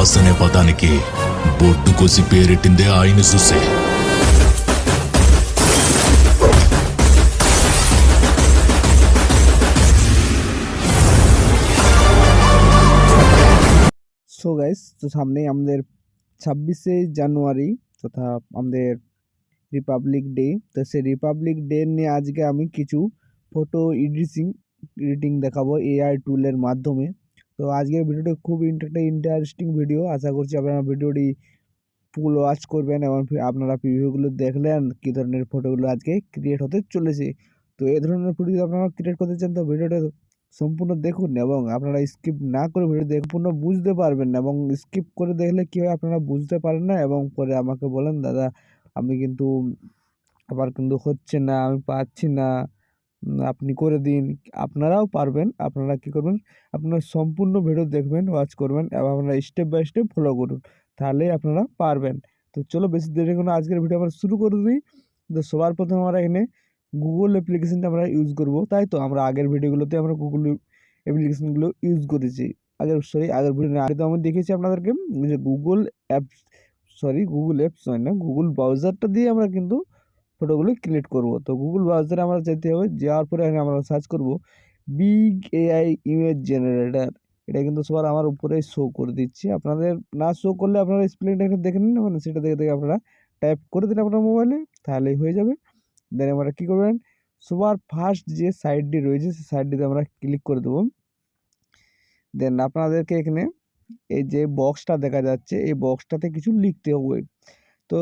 Boss అనే పదానికి బొడ్డు కోసి పేరెట్టిందే ఆయన చూసే. সো গাইস, তো সামনেই আমাদের 26শে জানুয়ারি তথা আমাদের রিপাবলিক ডে। তো সেই রিপাবলিক ডে নিয়ে আজকে আমি কিছু ফটো এডিটিং দেখাবো এআই টুলের মাধ্যমে। তো আজকের ভিডিওটি খুব একটা ইন্টারেস্টিং ভিডিও। আশা করছি আপনারা ভিডিওটি ফুল ওয়াচ করবেন এবং আপনারা প্রিভিউগুলো দেখলেন কী ধরনের ফটোগুলো আজকে ক্রিয়েট হতে চলেছে। তো এই ধরনের ফটো যদি আপনারা ক্রিয়েট করতে চান তো ভিডিওটা সম্পূর্ণ দেখুন এবং আপনারা স্কিপ না করে ভিডিও সম্পূর্ণ বুঝতে পারবেন না, এবং স্কিপ করে দেখলে কী হয় আপনারা বুঝতে পারেন না এবং পরে আমাকে বলেন দাদা আমি কিন্তু আমার কিন্তু হচ্ছে না, আমি পারছি না, আপনি করে দিন। আপনারাও পারবেন। আপনারা কী করবেন, আপনারা সম্পূর্ণ ভিডিও দেখবেন, ওয়াচ করবেন এবং আপনারা স্টেপ বাই স্টেপ ফলো করুন, তাহলেই আপনারা পারবেন। তো চলো বেশি দেরি করে আজকের ভিডিও আমরা শুরু করে দিই। তো সবার প্রথমে আমরা এখানে গুগল অ্যাপ্লিকেশনটা আমরা ইউজ করব, তাই তো আমরা আগের ভিডিওগুলোতে আমরা গুগল অ্যাপ্লিকেশনগুলো ইউজ করেছি। আগের ভিডিও আগে তো আমি দেখেছি আপনাদেরকে যে গুগল অ্যাপস হয় না, গুগল ব্রাউজারটা দিয়ে আমরা কিন্তু ফটোগুলো ক্রিয়েট করব। তো গুগল ব্রাউজারে আমরা যেতে হবে, যাওয়ার পরে এখানে আমরা সার্চ করব বিগ এআই ইমেজ জেনারেটর। এটা কিন্তু সবার আমার উপরে শো করে দিচ্ছি, আপনাদের না শো করলে আপনারা স্প্লিনটা এখানে দেখে নিন, মানে সেটা দেখে দেখে আপনারা টাইপ করে দিন আপনার মোবাইলে, তাহলেই হয়ে যাবে। দেন আমরা কী করবেন, সবার ফার্স্ট যে সাইটটি রয়েছে সেই সাইটটিতে আমরা ক্লিক করে দেবো। দেন আপনাদেরকে এখানে এই যে বক্সটা দেখা যাচ্ছে এই বক্সটাতে কিছু লিখতে হবে। তো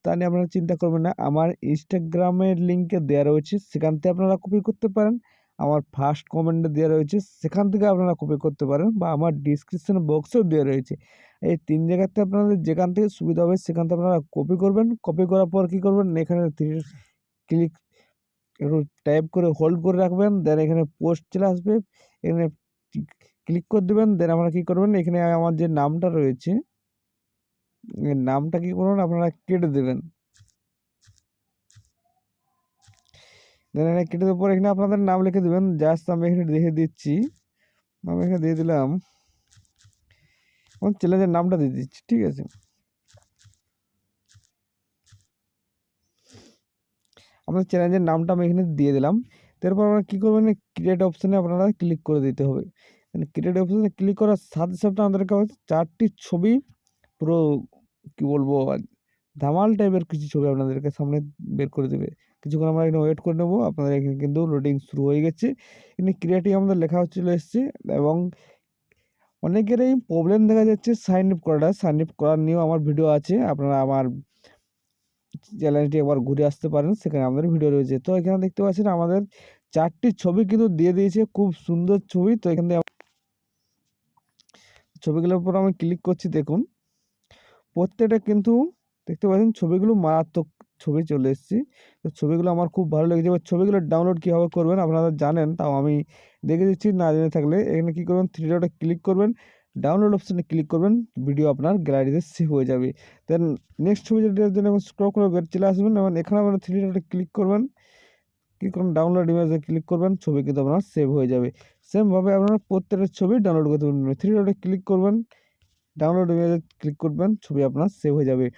তা নিয়ে আপনারা চিন্তা করবেন না, আমার ইনস্টাগ্রামের লিঙ্কে দেওয়া রয়েছে, সেখান থেকে আপনারা কপি করতে পারেন। আমার ফার্স্ট কমেন্টে দেওয়া রয়েছে, সেখান থেকে আপনারা কপি করতে পারেন, বা আমার ডিসক্রিপশন বক্সেও দেওয়া রয়েছে। এই 3 জায়গাতে আপনাদের যেখান থেকে সুবিধা হবে সেখান থেকে আপনারা কপি করবেন। কপি করার পর কী করবেন, এখানে ক্লিক একটু টাইপ করে হোল্ড করে রাখবেন। দেন এখানে পোস্ট চলে আসবে, এখানে ক্লিক করে দেবেন। দেন আপনারা কী করবেন, এখানে আমার যে নামটা রয়েছে এই নামটা কী করবেন আপনারা কেটে দেবেন। দেন এখানে কেটে দেওয়ার পর এখানে আপনাদের নাম লিখে দেবেন। জাস্ট আমি এখানে দেখে দিচ্ছি, আমি এখানে দিয়ে দিলাম, আমার চ্যালেঞ্জের নামটা দিয়ে দিচ্ছি, ঠিক আছে। আমাদের চ্যালেঞ্জের নামটা আমি এখানে দিয়ে দিলাম। তারপর আপনারা কী করবেন, ক্রিয়েট অপশানে আপনারা ক্লিক করে দিতে হবে। ক্রিয়েট অপশানে ক্লিক করার সাথে সাথে আমাদেরকে 4টি ছবি পুরো কী বলবো ধামাল টাইপের কিছু ছবি আপনাদেরকে সামনে বের করে দেবে। কিছুক্ষণ আমরা এখানে ওয়েট করে নেবো। আপনাদের এখানে কিন্তু লোডিং শুরু হয়ে গেছে। এখানে ক্রিয়েটিভ আমাদের লেখা চলে এসছে এবং অনেকেরই প্রবলেম দেখা যাচ্ছে সাইন আপ করাটা। সাইন আপ করার নিয়েও আমার ভিডিও আছে, আপনারা আমার চ্যানেলটি একবার ঘুরে আসতে পারেন, সেখানে আমাদের ভিডিও রয়েছে। তো এখানে দেখতে পাচ্ছেন আমাদের 4টি ছবি কিন্তু দিয়ে দিয়েছে, খুব সুন্দর ছবি। তো এখান থেকে ছবিগুলোর উপর আমি ক্লিক করছি, দেখুন প্রত্যেকটা কিন্তু দেখতে পাচ্ছেন ছবিগুলো মারাত্মক ছবি চলে এসেছে। তো ছবিগুলো আমার খুব ভালো লেগেছে। এবার ছবিগুলো ডাউনলোড কীভাবে করবেন আপনারা জানেন, তাও আমি দেখে দিচ্ছি না জেনে থাকলে। এখানে কী করবেন, 3 ডটে ক্লিক করবেন, ডাউনলোড অপশানে ক্লিক করবেন, ভিডিও আপনার গ্যালারিতে সেভ হয়ে যাবে। দেন নেক্সট ছবি যেটার জন্য স্ক্রল করে বের চলে আসবেন এবং এখানে আপনারা 3 ডটে ক্লিক করবেন, ডাউনলোড ইমেজে ক্লিক করবেন, ছবি কিন্তু আপনার সেভ হয়ে যাবে। সেমভাবে আপনারা প্রত্যেকটা ছবি ডাউনলোড করতে পারবেন। 3 ডটে ক্লিক করবেন, ডাউনলোড ইমেজে ক্লিক করবেন, ছবি আপনার সেভ হয়ে যাবে।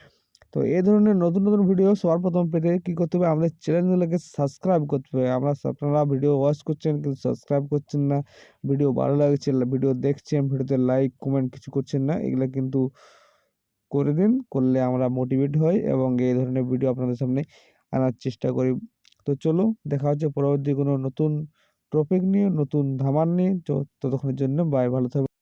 তো এই ধরনের নতুন নতুন ভিডিও সবার প্রথম পেতে কী করতে হবে, আমাদের চ্যানেলগুলোকে সাবস্ক্রাইব করতে হবে। আপনারা ভিডিও ওয়াচ করছেন কিন্তু সাবস্ক্রাইব করছেন না, ভিডিও ভালো লাগছে, ভিডিও দেখছেন, ভিডিওতে লাইক কমেন্ট কিছু করছেন না, এগুলো কিন্তু করে দিন। করলে আমরা মোটিভেট হই এবং এই ধরনের ভিডিও আপনাদের সামনে আনার চেষ্টা করি। তো চলো দেখা হচ্ছে পরবর্তী কোনো নতুন টপিক নিয়ে, নতুন ধামাল নিয়ে। তো ততক্ষণের জন্য বাই, ভালো থাকবেন।